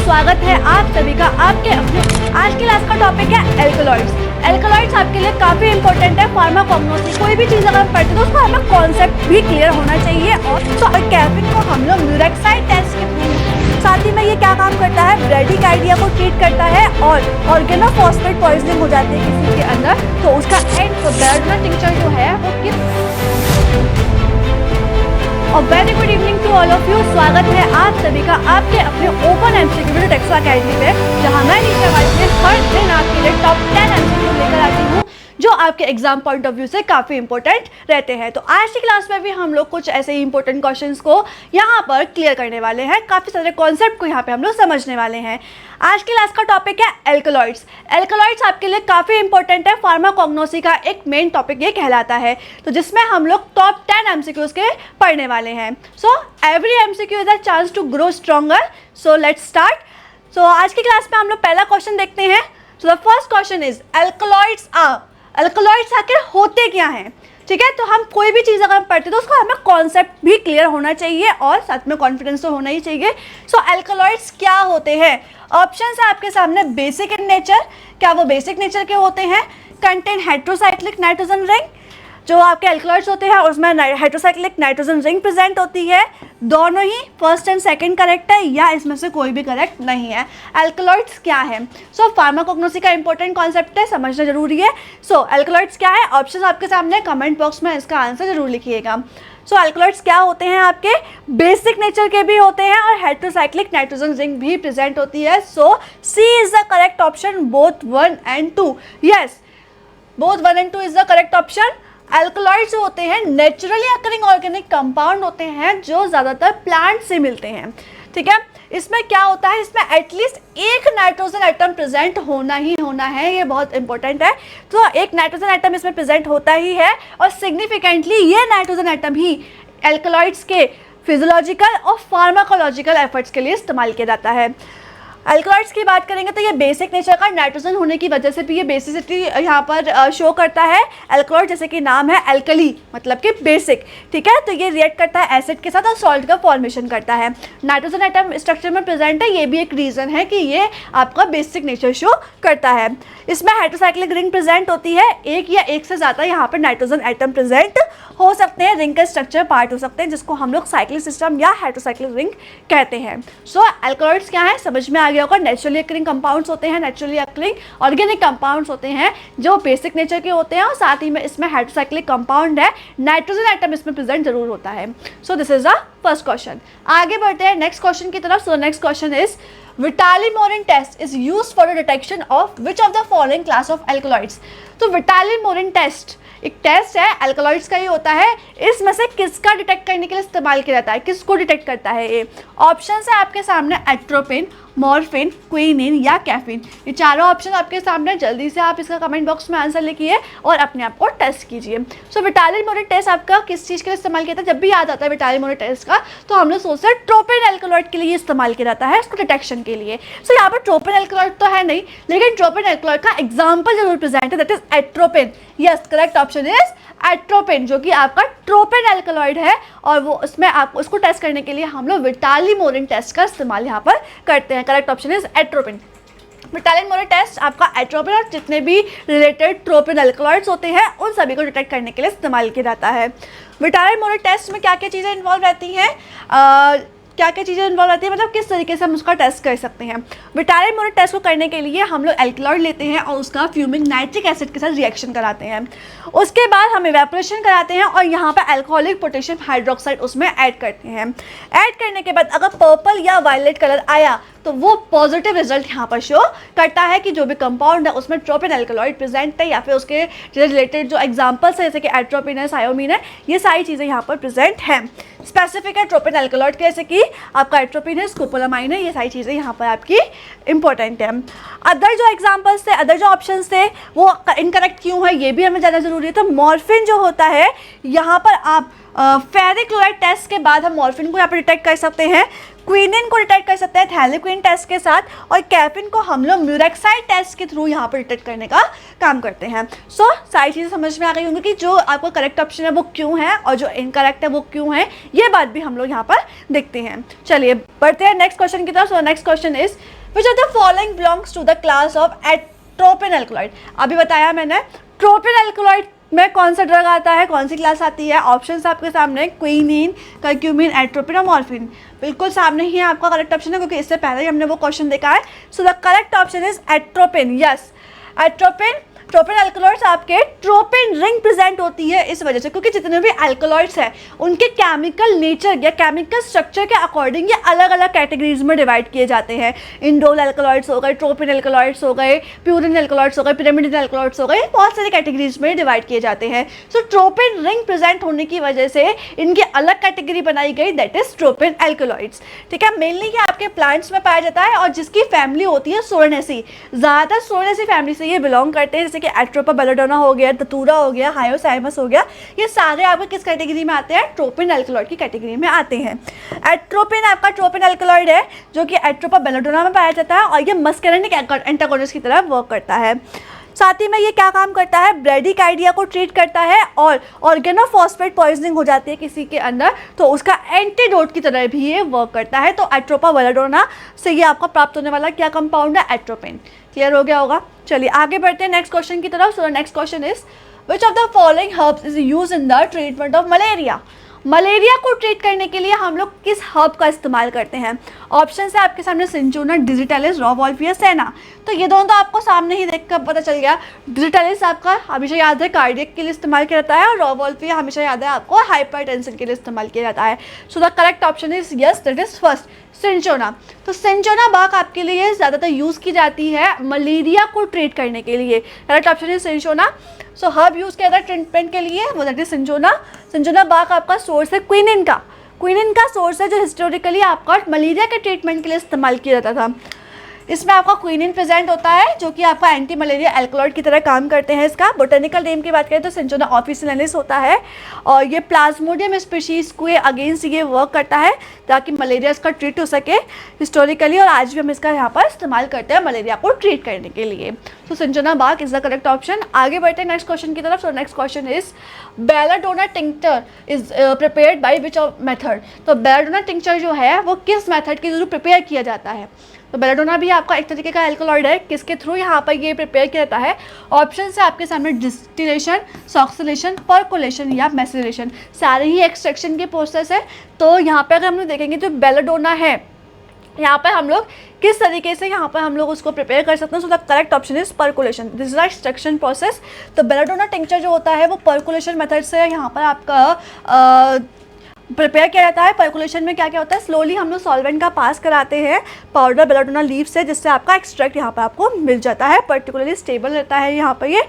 स्वागत है आप सभी का आपके अपने आज के क्लास का टॉपिक है एल्कलॉइड्स। एल्कलॉइड्स आपके लिए काफी इंपॉर्टेंट है फार्माकोग्नोसी। कोई भी चीज अगर हम पढ़ते हैं तो उसका हमें कॉन्सेप्ट भी क्लियर होना चाहिए। और तो कैफीन को हम लोग म्यूरेक्साइड टेस्ट के साथ ही में ये क्या काम करता है, ब्रैडीकार्डिया को ट्रीट करता है और ऑर्गेनोफॉस्फेट पॉइजनिंग हो जाती है किसी के अंदर तो उसका एंड बेरडोना टिंचर जो है वो और very good evening to all of you. स्वागत है आप सभी का आपके अपने ओपन एमसीक्यू टेक्सो अकेडमी में, जहां मैं नीचे वाली हर दिन आपके लिए टॉप 10 एमसीक्यू लेकर आती हूँ जो आपके एग्जाम पॉइंट ऑफ व्यू से काफ़ी इंपॉर्टेंट रहते हैं। तो आज की क्लास में भी हम लोग कुछ ऐसे ही इंपॉर्टेंट क्वेश्चंस को यहाँ पर क्लियर करने वाले हैं। काफ़ी सारे कॉन्सेप्ट को यहाँ पे हम लोग समझने वाले हैं। आज की क्लास का टॉपिक है एल्कलॉइड्स। एल्कलॉइड्स आपके लिए काफ़ी इंपॉर्टेंट है, फार्माकोग्नोसी का एक मेन टॉपिक ये कहलाता है, तो जिसमें हम लोग टॉप 10 एमसीक्यूज के पढ़ने वाले हैं। So every MCQ is a chance to grow stronger. So let's start. So आज की क्लास में हम लोग पहला क्वेश्चन देखते हैं। So the first question is alkaloids आखिर होते क्या हैं। ठीक है, तो हम कोई भी चीज़ अगर हम पढ़ते हैं तो उसका हमें कॉन्सेप्ट भी क्लियर होना चाहिए और साथ में कॉन्फिडेंस तो होना ही चाहिए। सो एल्कलॉइड्स क्या होते हैं? ऑप्शंस है आपके सामने। बेसिक इन नेचर, क्या वो बेसिक नेचर के होते हैं? कंटेन हेट्रोसाइक्लिक नाइट्रोजन रिंग, जो आपके एल्कलॉइड्स होते हैं उसमें हेट्रोसाइक्लिक नाइट्रोजन रिंग प्रेजेंट होती है। दोनों ही फर्स्ट एंड सेकंड करेक्ट है या इसमें से कोई भी करेक्ट नहीं है। एल्कलॉइड्स क्या है? सो फार्माकोग्नोसी का इंपॉर्टेंट कॉन्सेप्ट है, समझना जरूरी है। सो एल्कलॉइड्स क्या है? ऑप्शन आपके सामने, कमेंट बॉक्स में इसका आंसर जरूर लिखिएगा। सो एल्कलॉइड्स क्या होते हैं? आपके बेसिक नेचर के भी होते हैं और हेट्रोसाइक्लिक नाइट्रोजन रिंग भी प्रेजेंट होती है। So C is the correct option, both 1 and 2। Yes, both 1 and 2 is the correct option. Alkaloids जो होते हैं नेचुरली अकरिंग ऑर्गेनिक कंपाउंड होते हैं जो ज़्यादातर प्लांट से मिलते हैं। ठीक है, इसमें क्या होता है, इसमें एटलीस्ट एक नाइट्रोजन एटम प्रेजेंट होना ही होना है, ये बहुत इंपॉर्टेंट है। तो एक नाइट्रोजन एटम इसमें प्रेजेंट होता ही है और सिग्निफिकेंटली ये नाइट्रोजन एटम ही एल्कलॉइड्स के फिजियोलॉजिकल और फार्माकोलॉजिकल एफर्ट्स के लिए इस्तेमाल किया जाता है। एल्कलॉइड्स की बात करेंगे तो ये बेसिक नेचर का नाइट्रोजन होने की वजह से भी ये बेसिसिटी यहाँ पर शो करता है। एल्कलॉइड जैसे कि नाम है एल्कली मतलब कि बेसिक। ठीक है, तो ये रिएक्ट करता है एसिड के साथ और सॉल्ट का फॉर्मेशन करता है। नाइट्रोजन एटम स्ट्रक्चर में प्रेजेंट है, ये भी एक रीज़न है कि ये आपका बेसिक नेचर शो करता है। इसमें हाइड्रोसाइक्लिक रिंग प्रेजेंट होती है, एक या एक से ज़्यादा यहाँ पर नाइट्रोजन एटम प्रेजेंट हो सकते हैं, रिंग का स्ट्रक्चर पार्ट हो सकते हैं जिसको हम लोग साइक्लिक सिस्टम या हाइड्रोसाइक्लिक रिंग कहते हैं। सो एल्कलॉइड्स क्या है समझ में आ गया होगा। नेचुरली अकरिंग कंपाउंड्स होते हैं, नेचुरली अकरिंग ऑर्गेनिक कंपाउंड्स होते हैं जो बेसिक नेचर के होते हैं और साथ ही में इसमें हाइड्रोसाइक्लिक कंपाउंड है, नाइट्रोजन एटम इसमें प्रेजेंट जरूर होता है। So this is the first question. आगे बढ़ते हैं नेक्स्ट क्वेश्चन की तरफ। So next question is Vitali Morin test is used for the detection of which of the following class of alkaloids. तो विटाली-मोरिन टेस्ट एक टेस्ट है, एल्कलॉइड्स का ही होता है। इसमें से किसका डिटेक्ट करने के लिए इस्तेमाल किया जाता है, किसको डिटेक्ट करता है? ये ऑप्शन है आपके सामने, एट्रोपिन, मॉर्फिन, क्विनिन या कैफीन। ये चारों ऑप्शन आपके सामने, जल्दी से आप इसका कमेंट बॉक्स में आंसर लिखिए और अपने आप को टेस्ट कीजिए। सो विटाली-मोरिन टेस्ट आपका किस चीज़ के लिए इस्तेमाल किया जाता है? जब भी याद आता है विटाली-मोरिन टेस्ट का तो हम लोग सोचते हैं ट्रोपिन एल्कलॉइड के लिए इस्तेमाल किया जाता है, इसको डिटेक्शन के लिए। सो यहाँ पर ट्रोपिन एल्कलॉइड तो है नहीं, लेकिन ट्रोपिन एल्कलॉइड का एग्जाम्पल जरूर प्रेजेंट है, that is atropine. Yes, correct option is atropine, जो कि आपका ट्रोपिन एल्कलॉइड है और वो उसमें आप उसको टेस्ट करने के लिए हम लोग विटाली-मोरिन टेस्ट का इस्तेमाल यहाँ पर करते हैं। Correct option is atropine. Vitali Morin test आपका एट्रोपिन और जितने भी रिलेटेड ट्रोपिन एल्कलॉइड्स होते हैं उन सभी को डिटेक्ट करने के लिए इस्तेमाल किया जाता है। विटाली-मोरिन टेस्ट में क्या क्या चीज़ें इन्वॉल्व रहती हैं, क्या क्या चीज़ें इन्वॉल्व रहती है, मतलब किस तरीके से हम उसका टेस्ट कर सकते हैं। विटाली-मोरिन टेस्ट को करने के लिए हम लोग एल्कलॉइड लेते हैं और उसका फ्यूमिंग नाइट्रिक एसिड के साथ रिएक्शन कराते हैं। उसके बाद हम इवेपोरेशन कराते हैं और यहाँ पर अल्कोहलिक पोटेशियम हाइड्रोक्साइड उसमें ऐड करते हैं। ऐड करने के बाद अगर पर्पल या वायलेट कलर आया तो वो पॉजिटिव रिजल्ट यहाँ पर शो करता है कि जो भी कंपाउंड है उसमें ट्रोपिन एल्कलॉइड प्रेजेंट है या फिर उसके रिलेटेड जो एग्जांपल्स है जैसे कि एट्रोपिन है, सायोमीन है, ये सारी चीज़ें यहाँ पर प्रेजेंट हैं। स्पेसिफिक है ट्रोपिन एल्कलॉइड के, जैसे कि आपका एट्रोपिन है, स्कोपोलामाइन है, ये सारी चीज़ें यहाँ पर आपकी इंपॉर्टेंट है। अदर जो एग्जाम्पल्स थे, अदर जो ऑप्शन थे वो इनकरेक्ट क्यों है ये भी हमें जानना जरूरी है। तो मॉर्फिन जो होता है यहाँ पर आप फेरिक क्लोराइड टेस्ट के बाद हम मॉर्फिन को यहाँ पर डिटेक्ट कर सकते हैं। क्विनिन को डिटेक्ट कर सकते हैं थैलेक्विन टेस्ट के साथ, और कैफिन को हम लोग म्यूरेक्साइड टेस्ट के थ्रू यहाँ पर डिटेक्ट करने का काम करते हैं। सो सारी चीज़ें समझ में आ गई होंगी कि जो आपको करेक्ट ऑप्शन है वो क्यों है और जो इनकरेक्ट है वो क्यों है, ये बात भी हम लोग यहाँ पर देखते हैं। चलिए बढ़ते हैं नेक्स्ट क्वेश्चन की तरफ। So next question is which of the following belongs to the class of atropine alkaloid. अभी बताया मैंने ट्रोपिन एल्कलॉइड में कौन सा ड्रग आता है, कौन सी क्लास आती है। ऑप्शंस आपके सामने क्विनिन, कर्क्यूमिन, एट्रोपिन और मॉर्फिन। बिल्कुल सामने ही आपका करेक्ट ऑप्शन है क्योंकि इससे पहले ही हमने वो क्वेश्चन देखा है। So the correct option is atropine. Yes, atropine tropine alkaloids आपके ट्रोपिन रिंग प्रेजेंट होती है इस वजह से, क्योंकि जितने भी एल्कलॉइड्स हैं उनके केमिकल नेचर या केमिकल स्ट्रक्चर के अकॉर्डिंग ये अलग अलग कैटेगरीज में डिवाइड किए जाते हैं। इंडोल एल्कलॉइड्स हो गए, ट्रोपिन एल्कलॉइड्स हो गए, प्यूरिन एल्कलॉइड्स हो गए, पिरिमिडिन एल्कलॉइड्स हो गए, बहुत सारे कैटेगरीज में डिवाइड किए जाते हैं। सो ट्रोपिन रिंग प्रेजेंट होने की वजह से इनकी अलग कैटेगरी बनाई गई, दैट इज ट्रोपिन एल्कलॉइड्स। ठीक है, मेनली ये आपके प्लांट्स में पाया जाता है और जिसकी फैमिली होती है सोरेनेसी, ज़्यादातर सोरेनेसी फैमिली से ये बिलोंग करते हैं, जैसे कि एट्रोपा बेलाडोना हो गया, धतूरा हो गया, हायोसाइमस हो गया, ये सारे आपके किस कैटेगरी में आते हैं, ट्रोपिन एल्कलॉइड की कैटेगरी में आते हैं। एट्रोपिन आपका ट्रोपिन एल्कलॉइड है जो कि एट्रोपा बेलाडोना में पाया जाता है और ये मस्करेनिक एंटागोनिस्ट की तरह वर्क करता है। साथ ही में ये क्या काम करता है, ब्रेडिकार्डिया को ट्रीट करता है, और ऑर्गेनोफॉस्फेट पॉइजनिंग हो जाती है किसी के अंदर तो उसका एंटीडोट की तरह भी ये वर्क करता है। तो एट्रोपा बेलाडोना से ये आपको प्राप्त होने वाला क्या कंपाउंड है, एट्रोपिन। क्लियर हो गया होगा। चलिए आगे बढ़ते हैं नेक्स्ट क्वेश्चन की तरफ। So next question is which of the following herbs is use in the treatment of malaria. Malaria को ट्रीट करने के लिए हम लोग किस हर्ब का इस्तेमाल करते हैं। ऑप्शन है आपके सामने सिंचोना, डिजिटलिस, रॉवॉल्फिया, सेना। तो ये दोनों तो आपको सामने ही देख कर पता चल गया। डिजिटलिस आपका हमेशा याद है कार्डियक के लिए इस्तेमाल किया जाता है और रॉवॉल्फिया हमेशा याद है आपको हाइपरटेंशन के लिए इस्तेमाल किया जाता है। So the correct option is yes, that is first सिंचोना। तो सिंचोना बाग आपके लिए ज़्यादातर यूज़ की जाती है मलेरिया को ट्रीट करने के लिए। Correct option is सिंचोना। So herb use किया जाता है ट्रीटमेंट के लिए, वो दैट इज सिंचोना। सिंचोना बाग आपका सोर्स है क्विनिन का। क्विनिन का सोर्स है जो हिस्टोरिकली आपका मलेरिया के ट्रीटमेंट के लिए इस्तेमाल किया जाता था। इसमें आपका क्विनिन प्रेजेंट होता है जो कि आपका एंटी मलेरिया एल्कलॉइड की तरह काम करते हैं। इसका बोटेनिकल नेम की बात करें तो सिंचोना ऑफिसिनेलिस होता है और ये प्लाज्मोडियम स्पीशीज़ के अगेंस्ट ये वर्क करता है ताकि मलेरिया इसका ट्रीट हो सके हिस्टोरिकली, और आज भी हम इसका यहाँ पर इस्तेमाल करते हैं मलेरिया को ट्रीट करने के लिए। तो सिंचोना बाग इज द करेक्ट ऑप्शन। आगे बढ़ते हैं नेक्स्ट क्वेश्चन की तरफ। So next question is belladonna tincture is prepared by which method. तो बेलाडोना टिंक्चर जो है वो किस मेथड के थ्रू प्रिपेयर किया जाता है। तो बेलाडोना भी आपका एक तरीके का एल्कलॉइड है, किसके थ्रू यहाँ पर ये प्रिपेयर किया जाता है। ऑप्शन है आपके सामने डिस्टिलेशन, सॉक्सिलेशन, पर्कोलेशन या मैसिलेशन। सारे ही एक्सट्रैक्शन के प्रोसेस है। तो यहाँ पे अगर हम लोग देखेंगे जो बेलाडोना है यहाँ पर हम लोग किस तरीके से यहाँ पर हम लोग उसको प्रिपेयर कर सकते हैं। सो the correct option is percolation, this is extraction process. तो बेलाडोना टिंक्चर जो होता है वो पर्कुलेशन मेथड से यहाँ पर आपका प्रिपेयर किया जाता है। पर्कुलेशन में क्या क्या होता है, स्लोली हम लोग सॉल्वेंट का पास कराते हैं पाउडर बेलाडोना लीव से, जिससे आपका एक्सट्रैक्ट यहाँ पर आपको मिल जाता है। पर्टिकुलरली स्टेबल रहता है यहाँ पर ये,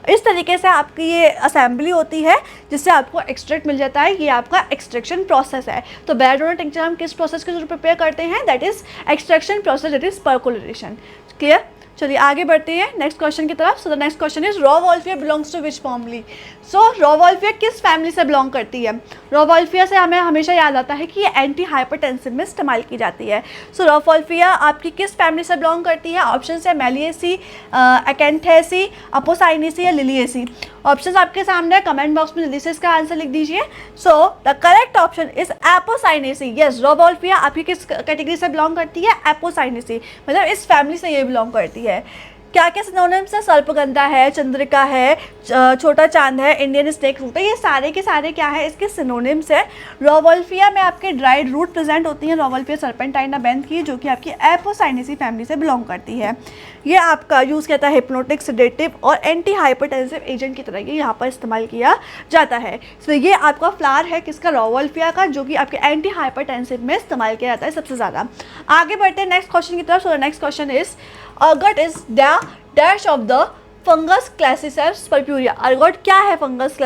इस तरीके से आपकी ये असेंबली होती है जिससे आपको एक्सट्रैक्ट मिल जाता है। ये आपका एक्सट्रैक्शन प्रोसेस है। तो बेलाडोना टिंक्चर हम किस प्रोसेस के थ्रू प्रिपेयर करते हैं, that is extraction process, that is percolation. Clear. चलिए आगे बढ़ते हैं नेक्स्ट क्वेश्चन की तरफ। So the next question is rauwolfia belongs to which family. So rauwolfia किस फैमिली से बिलोंग करती है। रॉवॉल्फिया से हमें हमेशा याद आता है कि ये एंटी हाइपरटेंसिव में इस्तेमाल की जाती है। सो रॉवॉल्फिया आपकी किस फैमिली से बिलोंग करती है। ऑप्शन है मेलिएसी, एकेंथेसी, अपोसाइनेसी या लिलिएसी। ऑप्शन आपके सामने है, कमेंट बॉक्स में जल्दी से इसका आंसर लिख दीजिए। So the correct option is apocynaceae. Yes, rauwolfia आपकी किस कैटेगरी से बिलोंग करती है, एपोसाइनेसी, मतलब इस फैमिली से ये बिलोंग करती है। क्या क्या सिनोनिम्स है, सर्पगंधा है, चंद्रिका है, छोटा चांद है, इंडियन स्नेक रूट है, ये सारे के सारे क्या है, इसके सिनोनिम्स है। रॉवॉल्फिया में आपके ड्राइड रूट प्रेजेंट होती हैं, रॉवॉल्फिया सर्पेंटाइना बेंथ की, जो कि आपकी एपोसाइनेसी फैमिली से बिलोंग करती है। ये आपका यूज़ किया जाता है हिप्नोटिक, सेडेटिव और एंटी हाइपरटेंसिव एजेंट की तरह ये यहाँ पर इस्तेमाल किया जाता है। तो ये आपका फ्लावर है किसका, रॉवॉल्फिया का, जो कि आपके एंटी हाइपरटेंसिव में इस्तेमाल किया जाता है सबसे ज़्यादा। आगे बढ़ते हैं नेक्स्ट क्वेश्चन की तरफ। So next question is ergot is the dash of the fungus claviceps purpurea. Ergot क्या है फंगस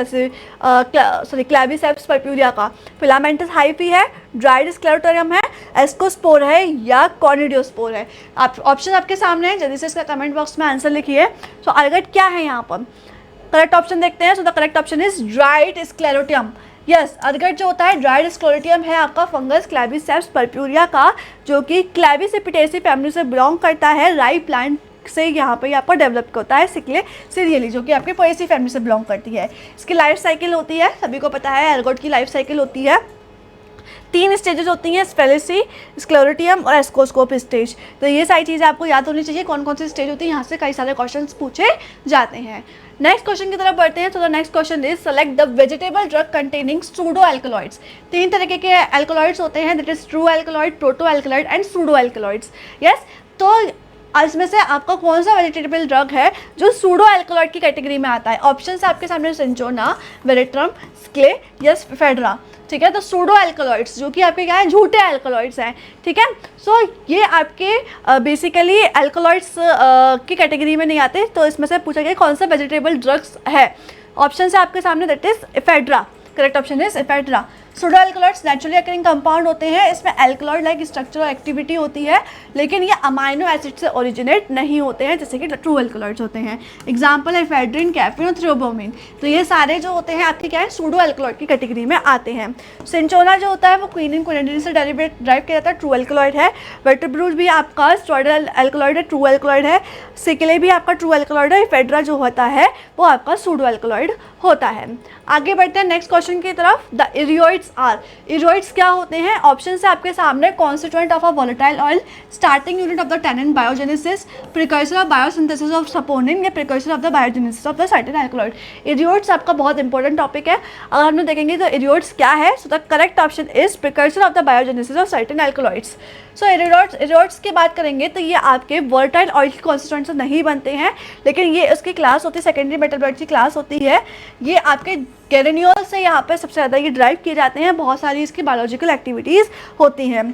क्लैविसेप्स पर्प्यूरिया का। फिलामेंटस हाइफी है, ड्राइड स्क्लेरोटोरियम है, एस्कोस्पोर है या कॉर्निडियोस्पोर है। आप ऑप्शन आपके सामने है, जल्दी से इसका कमेंट बॉक्स में आंसर लिखिए। सो अर्गट क्या है यहाँ पर, करेक्ट ऑप्शन देखते हैं। सो the correct option is dried sclerotium. Yes, ergot जो होता है ड्राइड स्क्लेरोटियम है आपका फंगस क्लैविसेप्स पर्प्यूरिया का, जो कि क्लैविसेपिटेसी फैमिली से बिलोंग करता है। राई प्लांट से यहाँ पे आपका डेवलप होता है सिकले सीरियली, जो कि आपके पोएसी फैमिली से बिलोंग करती है। इसकी लाइफ साइकिल होती है, सभी को पता है एरगोट की लाइफ साइकिल होती है, 3 स्टेजेस होती हैं, स्पेलिसी, स्क्लेरोटियम और एस्कोस्कोप स्टेज। तो ये सारी चीज़ें आपको याद होनी चाहिए, कौन कौन सी स्टेज होती है, यहाँ से कई सारे क्वेश्चंस पूछे जाते हैं। नेक्स्ट क्वेश्चन की तरफ बढ़ते हैं। तो the next question is select the vegetable drug containing pseudo alkaloids. 3 तरीके के एल्कलॉइड्स होते हैं, that is true alkaloid, proto alkaloid and pseudo alkaloids. Yes, तो इसमें से आपका कौन सा वेजिटेबल ड्रग है जो सूडो एल्कलॉइड की कैटेगरी में आता है? ऑप्शन आपके सामने सिंचोना, वेरेट्रम, स्क्ले, यस फेड्रा। ठीक है, तो सूडो एल्कलॉइड्स जो कि आपके क्या है, झूठे एल्कलॉइड्स हैं। ठीक है, सो ये आपके बेसिकली एल्कलॉइड्स की कैटेगरी में नहीं आते। तो इसमें से पूछा गया कौन सा वेजिटेबल ड्रग्स है? ऑप्शन है आपके सामने, that is ephedra. Correct option is ephedra. Pseudo alkaloids naturally occurring compound होते हैं, इसमें एल्कलॉइड लाइक स्ट्रक्चरल एक्टिविटी होती है, लेकिन ये अमाइनो एसिड से ओरिजिनेट नहीं होते हैं जैसे कि ट्रू एल्कलॉइड्स होते हैं। एग्जांपल है एफेड्रिन, कैफीन और थ्रियोब्रोमीन। तो ये सारे जो होते हैं आपके क्या है, सूडो एल्कलॉइड की कैटेगरी में आते हैं। सिंचोना जो होता है वो क्विनिन क्विनिडिन से ड्राइव किया जाता है, ट्रू एल्कलॉइड है। वेट्रिब्रूज भी आपका स्टेरॉइड एल्कलॉइड है, ट्रू एल्कलॉइड है। सिकले भी आपका ट्रू एल्कलॉइड है। फेड्रा जो होता है वो आपका सूडो एल्कलॉइड होता है। आगे बढ़ते हैं नेक्स्ट क्वेश्चन की तरफ। द इरियोइड्स आर, इरियोइड्स क्या होते हैं? ऑप्शन है आपके सामने, constituent of a volatile oil, starting unit of the tannin biogenesis, precursor of biosynthesis of saponin या precursor of the biogenesis of the certain alkaloid. Iridoids आपका बहुत इंपॉर्टेंट टॉपिक है। अगर हम लोग देखेंगे तो इरियोइड्स क्या है, so the correct option is precursor of the biogenesis of certain alkaloids. So iridoids की बात करेंगे तो ये आपके वोलेटाइल ऑयल के कॉन्स्टिट्यूएंट से नहीं बनते हैं, लेकिन ये उसकी क्लास होती है, सेकेंडरी मेटाबॉलाइट की क्लास होती है। ये आपके गेरेनियोल से यहाँ पे सबसे ज़्यादा ये ड्राइव किए जाते हैं, बहुत सारी इसकी बायोलॉजिकल एक्टिविटीज़ होती हैं।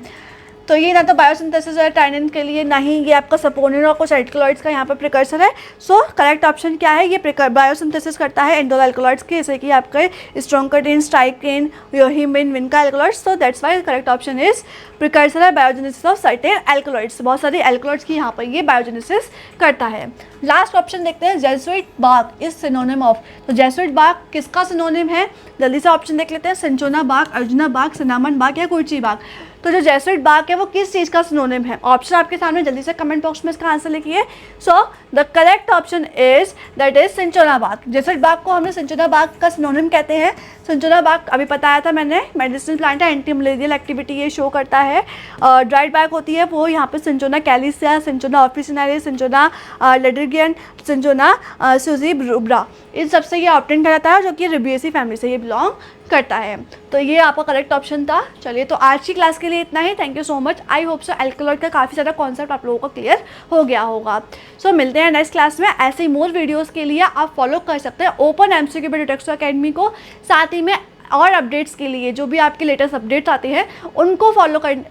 तो ये ना तो बायोसिंथेसिस है टाइनिन के लिए, ना ही ये आपका सपोनिन और कुछ एल्कलॉइड्स का यहाँ पर प्रिकर्सर है। सो करेक्ट ऑप्शन क्या है, ये बायोसिंथेसिस करता है एंडोल एल्कलॉइड्स के, जैसे कि आपके स्ट्रोंकाटिन, स्टाइकिन, योहिमिन, vinca alkaloids. So that's why correct option is precursor है बायोजेनेसिस ऑफ सर्टेन एल्कलॉइड्स। बहुत सारी एल्कलॉइड्स की यहाँ पर ये बायोजेनेसिस करता है। लास्ट ऑप्शन देखते हैं, Jesuit bark is synonym of. तो जेसुइट बार्क किसका सिनोनिम है? जल्दी से ऑप्शन देख लेते हैं, cinchona bark, Arjuna bark, cinnamon bark या कुर्ची बार्क। तो जो जेसुइट बार्क है वो किस चीज़ का सिनोनिम है? ऑप्शन आपके सामने, जल्दी से कमेंट बॉक्स में इसका आंसर लिखिए। So the correct option is that is cinchona bark. Jesuit bark को हमने सिंचोना बार्क का सिनोनिम कहते हैं। सिंचोना बार्क अभी बताया था मैंने, मेडिसिनल प्लांट है, एंटी मलेरियल एक्टिविटी ये शो करता है। ड्राइड बार्क होती है वो यहाँ पे सिंचोना कैलिसिया, सिंचोना ऑफिसिनालिस, सिंचोना लेड्रिगियन, सिंचोना सुजीब रुब्रा, इन सबसे ये ऑब्टेन किया जाता है, जो कि रुबिएसी फैमिली से ये बिलोंग करता है। तो ये आपका करेक्ट ऑप्शन था। चलिए, तो आज की क्लास के लिए इतना ही। Thank you so much. I hope so alkaloid का काफ़ी ज़्यादा कॉन्सेप्ट आप लोगों को क्लियर हो गया होगा। सो मिलते हैं नेक्स्ट क्लास में। ऐसे ही मोर वीडियोस के लिए आप फॉलो कर सकते हैं ओपन एमसीक्यू बेस्ड टेक्सो अकेडमी को। साथ ही में और अपडेट्स के लिए, जो भी आपके लेटेस्ट अपडेट्स आते हैं उनको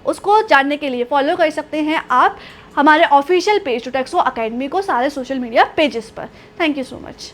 उसको जानने के लिए फॉलो कर सकते हैं आप हमारे ऑफिशियल पेज टेक्सो अकेडमी को, सारे सोशल मीडिया पेजेस पर। Thank you so much.